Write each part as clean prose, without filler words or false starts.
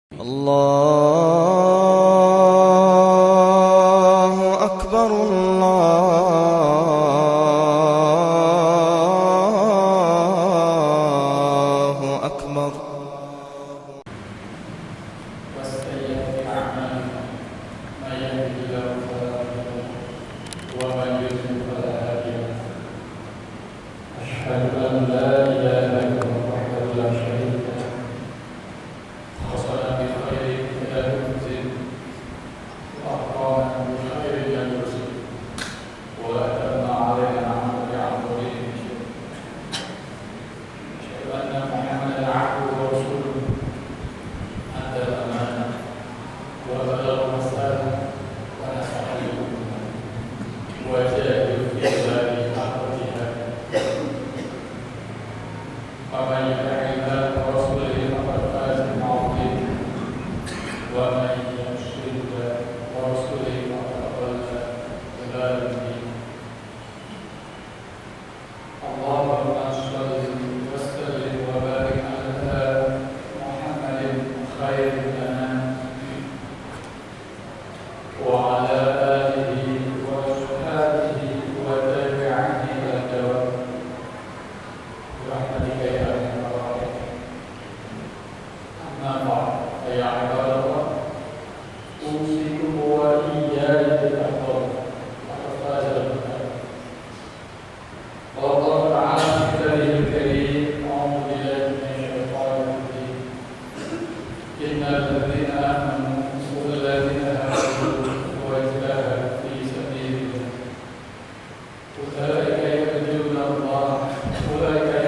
الله أكبر الله أكبر. والسيئات أعمالنا من يهده الله فلا مضل له ومن يضلل فلا هادي له. أشهد أن لا إله إلا الله وحده لا شريك له خصنا بخير كتاب أنزل وأكرمنا بخير لم يرسل وأتم علينا نعمه بعفوه من شر. أشهد أن محمدا عبده ورسوله أدى الأمانة وبلغ الرسالة ونصح الأمة وجاهد في الله حق جهاده. ومن يطع الله ورسوله فقد فاز عظيما ومن يعص الله ورسوله فقد ضل ضلالا مبينا. اللهم صل وسلم وبارك على محمد خير الأنام وعلى آله وأصحابه وتابعيه إلى الدوام برحمتك يا أرحم الراحمين. أما بعد فيا عباد الله، أوصيكم وإياي بالتقوى فقد فاز المتقون. قال الله تعالى في كتابه الكريم: أعوذ بالله من الشيطان الرجيم. إن الذين آمنوا والذين هاجروا وجاهدوا في سبيل الله أولئك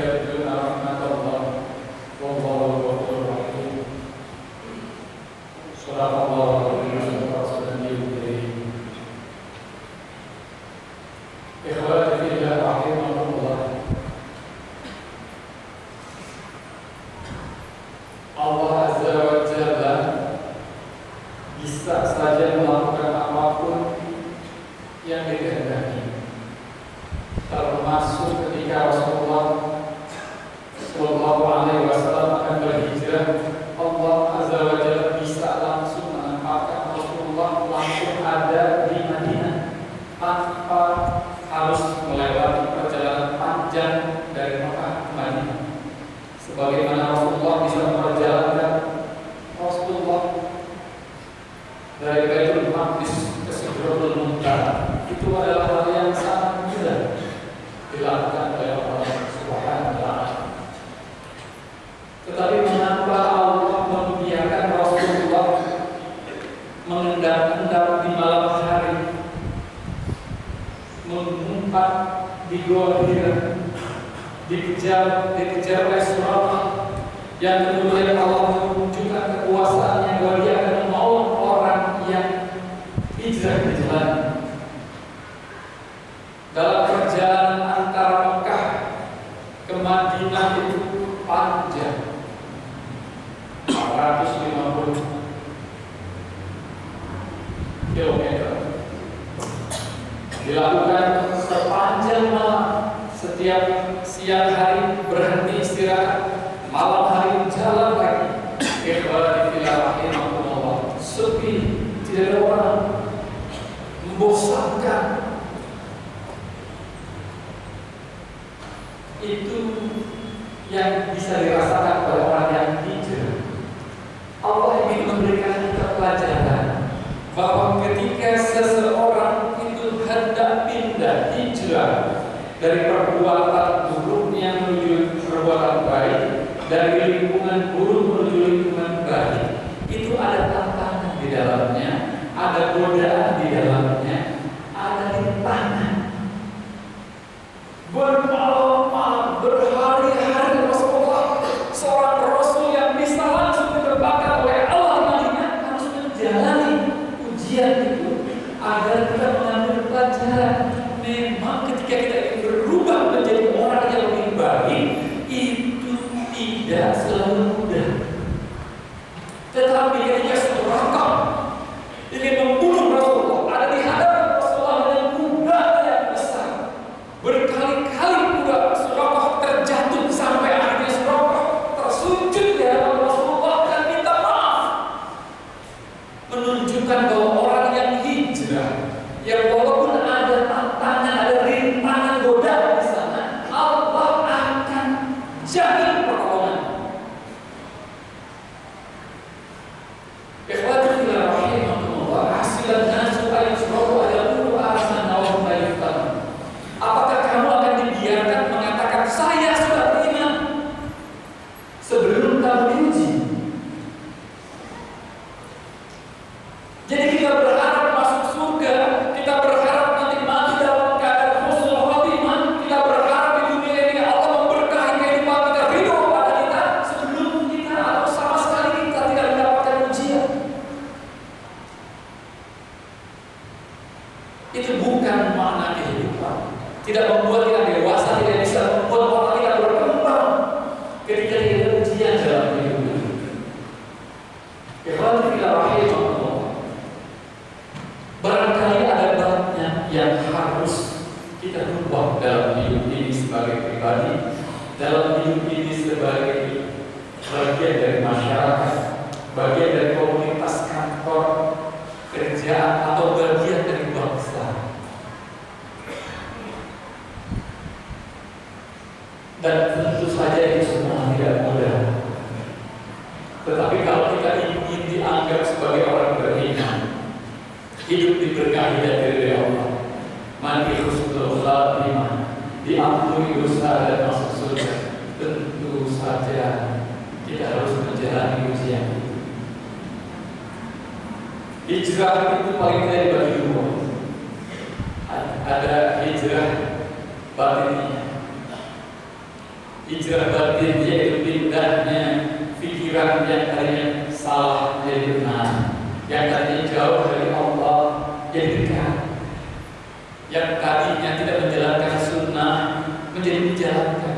يرجون رحمة الله والله غفور رحيم. صدق الله العظيم ورسوله الكريم. إخواتي في الله رحمكم الله. Allah Azza wa Jalla bisa saja melakukan apapun yang dikehendaki, termasuk ketika Rasulullah Shallallahu Alaihi Wasallam akan berhijrah. Allah Azza wa Jalla bisa langsung menempatkan Rasulullah langsung ada di Madinah tanpa harus melewati perjalanan panjang dari Mekah ke Madinah. Sebagaimana Rasulullah bisa memperjalankan Rasulullah dari Baitul Maqdis ke Sidratul Muntaha, itu adalah hal yang sangat mudah dilakukan oleh Allah Subhanahu wa Ta'ala. Tetapi mengapa Allah membiarkan Rasulullah mengendap-endap di malam hari, mengumpat di Gua Hira, dikejar oleh Suraqah, yang kemudian Allah menunjukkan kekuasaannya bahwa dia akan menolong orang yang hijrah di jalan. Dalam perjalanan antara Mekah ke Madinah itu panjang 450 kilometer, dilakukan sepanjang malam. Setiap siang hari berhenti istirahat, malam hari jalan lagi. Ikhwati fillah rahimakumullah, sepi, tidak ada orang, membosankan. Itu yang bisa dirasakan oleh orang yang hijrah. Allah ingin memberikan kita pelajaran bahwa ketika seseorang itu hendak pindah hijrah dari perbuatan buruknya menuju perbuatan baik, dari lingkungan buruk menuju lingkungan baik, itu ada tantangan di dalamnya, ada godaan di dalamnya, ada rintangan. Bermalam-malam, berhari-hari Rasulullah, seorang Rasul yang bisa langsung ditempatkan oleh Allah Madinah, harus menjalani ujian itu agar kita mengambil pelajaran. Memang ketika kita ingin berubah menjadi orang yang lebih baik, itu tidak selalu mudah. Tetapi ketika Suraqah ingin membunuh Rasulullah, ada di hadapan Rasulullah dengan kuda yang besar, berkali-kali kuda Suraqah terjatuh sampai akhirnya Suraqah tersujud di hadapan Rasulullah dan minta maaf. Jadi kita berharap masuk surga, kita berharap nanti mati dalam keadaan husnul khotimah, kita berharap di dunia ini Allah memberkahi kehidupan kita, ridho pada kita sebelum kita atau sama sekali kita tidak mendapatkan ujian. Itu bukan makna kehidupan. Tidak membuat kita dewasa, tidak bisa membuat orang kita berkembang ketika kita ujian dalam hidup ini. Ikhwan fillah rahimahullah. Barangkali ada banyak yang harus kita rubah dalam hidup ini sebagai pribadi, dalam hidup ini sebagai bagian dari masyarakat, bagian dari komunitas kantor, kerjaan, atau bagian dari bangsa. Dan tentu saja itu semua tidak mudah. Tetapi kalau kita ingin dianggap sebagai orang beriman, hidup diberkahi dari Allah, mati husnul khatimah, diampuni dosa dan masuk surga, tentu saja kita harus menjalani ujian. Hijrah itu paling tidak dibagi dua. Ada hijrah batinnya. Hijrah batin yaitu pindahnya pikiran yang tadinya salah jadi benar, yang tadinya jauh dari Allah jadi dekat, yang tadinya tidak menjalankan sunnah menjadi menjalankan.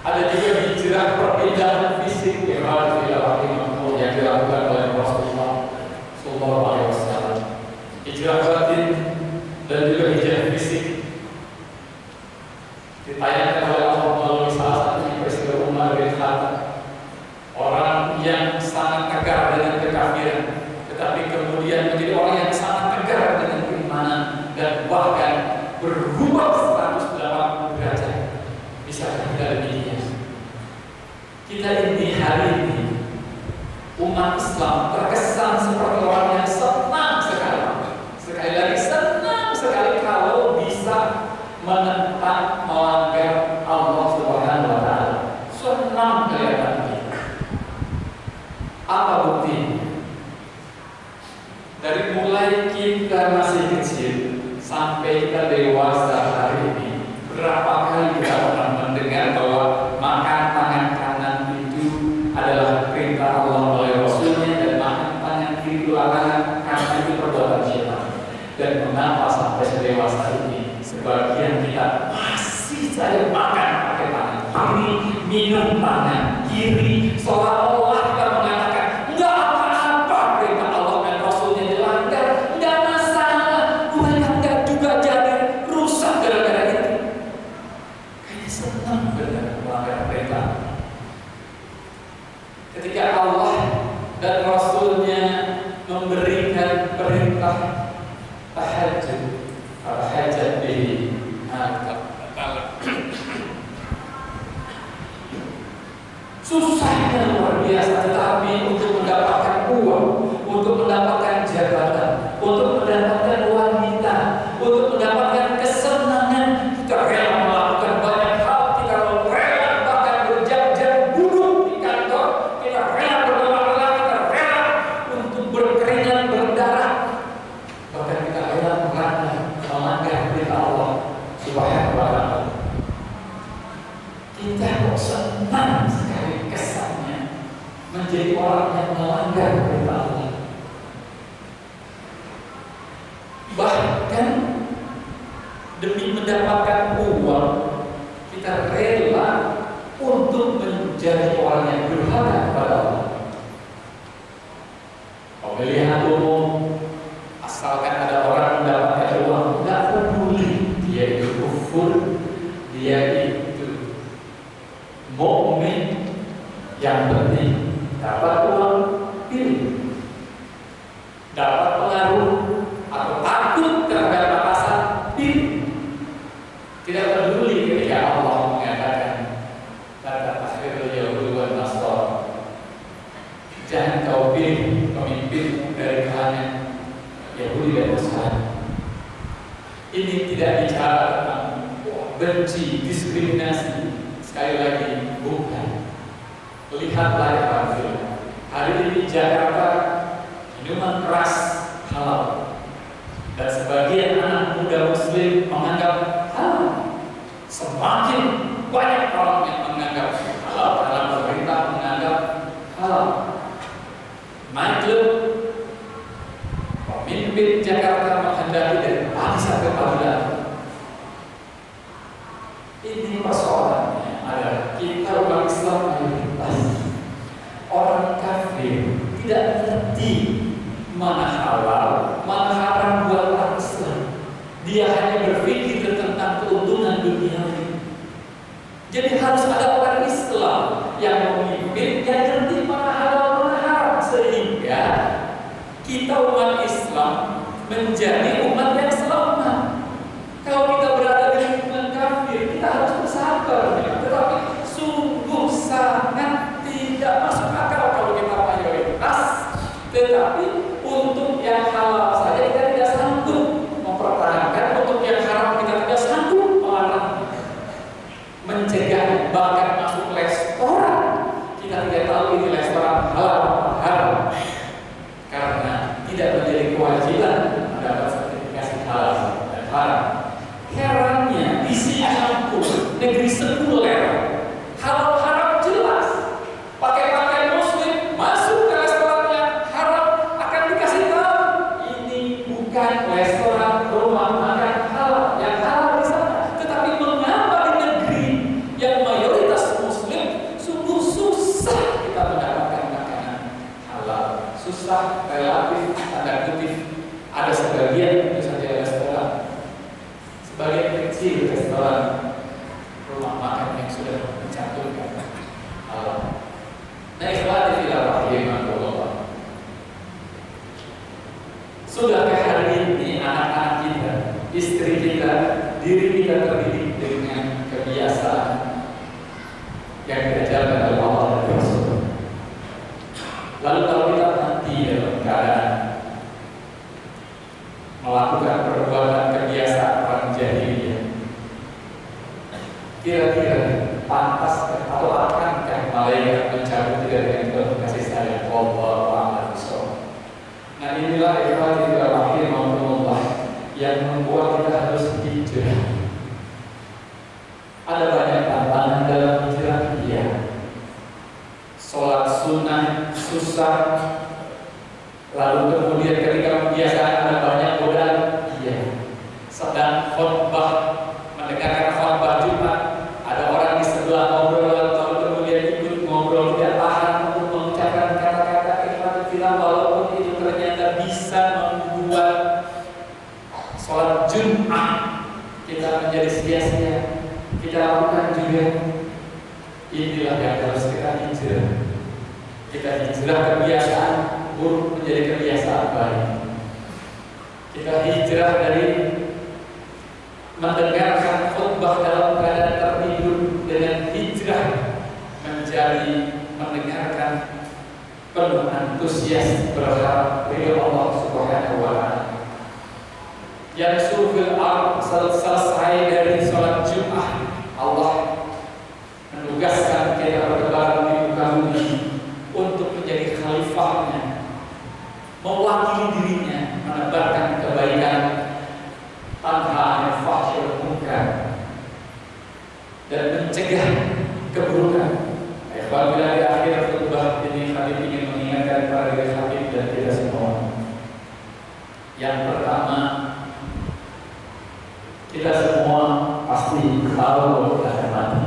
Ada juga hijrah perpindahan fisik yang dilakukan oleh Rasulullah SAW. Hijrah batin dan juga hijrah fisik ditayangkan oleh Allah melalui salah satu peristiwa Umar bin Khattab, orang yang sangat tegar dengan kekafiran, tetapi kemudian menjadi orang yang sangat tegar dengan keimanan dan bahkan berubah 180 derajat. Bisa kita lihat kita ini hari ini umat Islam terkesan seperti orang yang senang sekali lagi senang sekali kalau bisa menentang, melanggar Allah Subhanahu wa Ta'ala. Senang kelihatan. Apa bukti? Dari mulai kita masih kecil sampai kita dewasa hari ini, berapa kali kita pernah mendengar bahwa makan tangan kanan itu adalah perintah Allah oleh Rasulnya, dan makan tangan kiri itu larangan karena itu perbuatan syaitan. Dan mengapa sampai sedewasa ini sebagian kita masih saja makan pakai tangan kiri, minum tangan kiri, seolah-olah kita mengatakan nggak apa-apa perintah Allah dan Rasulnya dilanggar, nggak masalah, gue nggak juga jadi rusak gara-gara itu. Kayaknya senang benar melanggar perintah. Ketika Allah dan Rasulnya memberikan perintah tahajud, tahajud di susahnya luar biasa, tetapi untuk mendapatkan uang, untuk mendapatkan jabatan, untuk mendapatkan wanita, untuk mendapatkan kesenangan, kita rela melakukan banyak hal, kita rela bahkan berjam-jam duduk di kantor, kita rela berlelah-lelah, kita rela untuk berkeringat, berdarah, bahkan kita rela melanggar perintah Allah Subhanahu wa Ta'ala. Kita kok senang sekali kesannya menjadi orang yang melanggar perintah Allah. Bahkan demi mendapatkan uang, kita rela untuk menjadi orang yang durhaka kepada Allah. Pemilihan umum, asalkan ada orang mendapatkan uang, nggak peduli dia itu kufur, dia itu mukmin, yang penting dapat uang, pilih. Dapat pengaruh atau takut terhadap batasan, pilih. Tidak peduli ketika Allah mengatakan kata akhirul Yahudi wan Nasrani, jangan kau pilih pemimpin dari kalangan Yahudi dan Nasrani. Ini tidak bicara tentang benci, diskriminasi. Sekali lagi, bukan. Lihatlah ya, hari hadir di Jakarta, minuman keras halal. Dan sebagian anak muda muslim menganggap halal. Semakin banyak orang yang menganggap halal, dalam pemerintah menganggap halal. Maklum, pemimpin Jakarta menghendaki dari pagi sampai malam. Ini persoalannya adalah kita umat Islam mayoritas orang kafir tidak mengerti mana halal, mana haram buat orang Islam. Dia hanya berpikir tentang keuntungan dunia ini. Jadi harus ada orang Islam yang memimpin yang ngerti mana halal, mana haram, sehingga kita umat Islam menjadi umat yang selamat. Kalau kita berada di lingkungan kafir, kita harus bersabar. Tetapi sungguh sangat tidak masuk akal kalau kita mayoritas. Tetapi untuk yang halal saja kita tidak sanggup mempertahankan, untuk yang haram kita tidak sanggup melarang, mencegah, bahkan masuk restoran kita tidak tahu ini restoran halal atau haram, karena tidak menjadi kewajiban mendapat sertifikasi halal dan haram. Herannya di Singapura, negeri sekuler, halal haram jelas. Pakai pakaian muslim masuk ke restoran yang haram akan dikasih tahu ini bukan restoran rumah makan halal, yang halal di sana. Tetapi mengapa di negeri yang mayoritas muslim sungguh susah kita mendapatkan makanan halal? Susah relatif, tanda kutip. Ada sebagian tentu saja restoran, sebagian kecil restoran rumah makan yang sudah mencantumkan halal. Nah, ikhwati fillah rahimakumullah. Sudahkah hari ini anak-anak kita, istri kita, diri kita terdidik dengan kebiasaan yang diajarkan oleh Allah dan Rasul? Lalu kalau kita mati dalam keadaan melakukan perbuatan kebiasaan orang jahiliyah, kira-kira pantas atau akankah malaikat mencabut dengan penuh kasih sayang? Wallahu a'lam bishawab. Nah, inilah ikhwati rahimahumullah yang membuat kita harus hijrah. Ada banyak tantangan dalam hijrah, iya. Sholat sunnah susah, lalu kemudian ketika kebiasaan ada banyak godaan, iya. Sedang khutbah, mendengarkan khutbah Jumat, ada orang di sebelah ngobrol, lalu kemudian ikut ngobrol, tidak tahan untuk mengucapkan kata-kata ikhlas fillah, walaupun itu ternyata bisa membuat sholat Jumat kita menjadi sia-sia. Kita lakukan juga. Inilah yang harus kita hijrah. Kita hijrah kebiasaan buruk menjadi kebiasaan baik. Kita hijrah dari mendengarkan khutbah dalam keadaan tertidur dengan hijrah menjadi mendengarkan penuh antusias berharap ridho Allah Subhanahu wa taala. Yang surfil al selesai dari sholat Jumat, Allah menugaskan kita bertebaran di muka bumi untuk menjadi khalifahnya, mewakili dirinya, menebarkan kebaikan tanpa anil fahsyul munkar dan mencegah keburukan. Apabila di akhir khutbah ini kami ingin mengingatkan para khatib dan kita semua. Yang pertama, kita semua pasti tahu bahwa kita akan mati.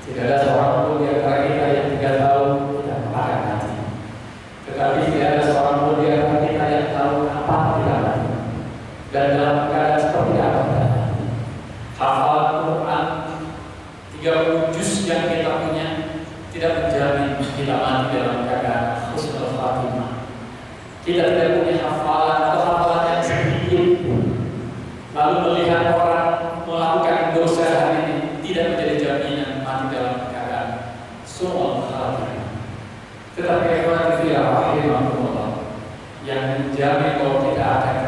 Tidak ada seorang pun di antara kita yang tidak tahu kita akan mati. Tetapi tidak ada seorang pun di antara kita yang tahu kapan kita mati dan dalam keadaan seperti apa kita mati. Hafal Quran 30 juz yang kita punya tidak menjamin kita mati dalam keadaan husnul khatimah. Kita tidak punya hafalan atau hafalan yang sedikit, lalu melihat orang melakukan dosa hari ini tidak menjadi jaminan mati dalam keadaan husnul khatimah. Tetapi ikhwati fillah rahimahumullah, yang menjamin bahwa kita akan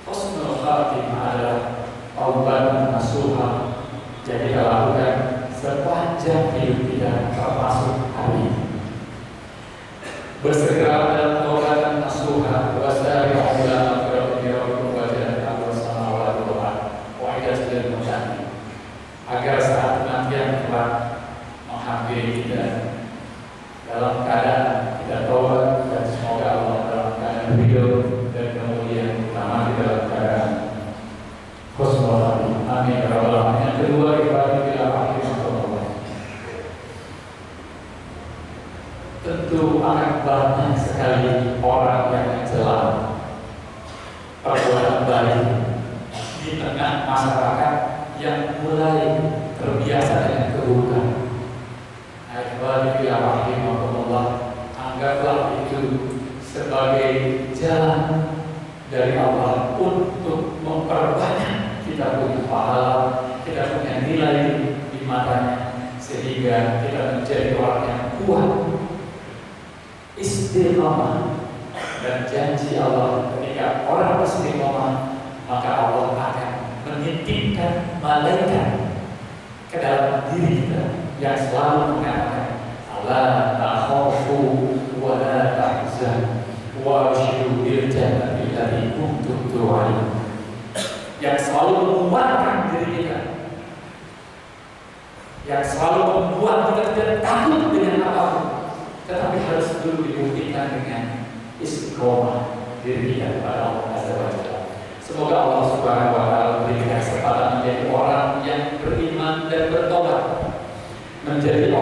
husnul khatimah adalah taubat nasuha. Jadi kita lakukan sepanjang hidup kita termasuk hari ini. bersegera dalam taubatan nasuha wasari'u ila maghfiratin min rabbikum wa jannatin samawati wal ardh wa'idat lil muttaqin, agar saat kematian kelak menghampiri kita dalam keadaan kita taubat, dan semoga Allah dalam keadaan ridho dan kemudian utama di dalam keadaan husnul khatimah. Amin ya rabbal alamin. Yang kedua, ibadah bila rahimahullah. Tentu akan banyak sekali orang yang mencela perbuatan baik di tengah masyarakat yang mulai terbiasa dengan keburukan. Ibadah bila rahimahullah, anggaplah itu sebagai jalan dari Allah untuk memperbanyak kita punya pahala, kita punya nilai di matanya, sehingga kita menjadi orang yang kuat, istiqamah. Dan janji Allah, ketika orang istiqamah, maka Allah akan menitipkan malaikat ke dalam diri kita yang selalu mengatakan, la takhafu wa la tahzan wa abshiru bil jannati allati kuntum tu'adun, yang selalu menguatkan diri kita, yang selalu membuat kita tidak takut dengan apapun, tetapi harus dulu dibuktikan dengan istiqomah diri kita kepada Allah Azza wa Jalla. Semoga Allah Subhanahu wa taala berikan kesempatan menjadi orang yang beriman dan bertobat, menjadi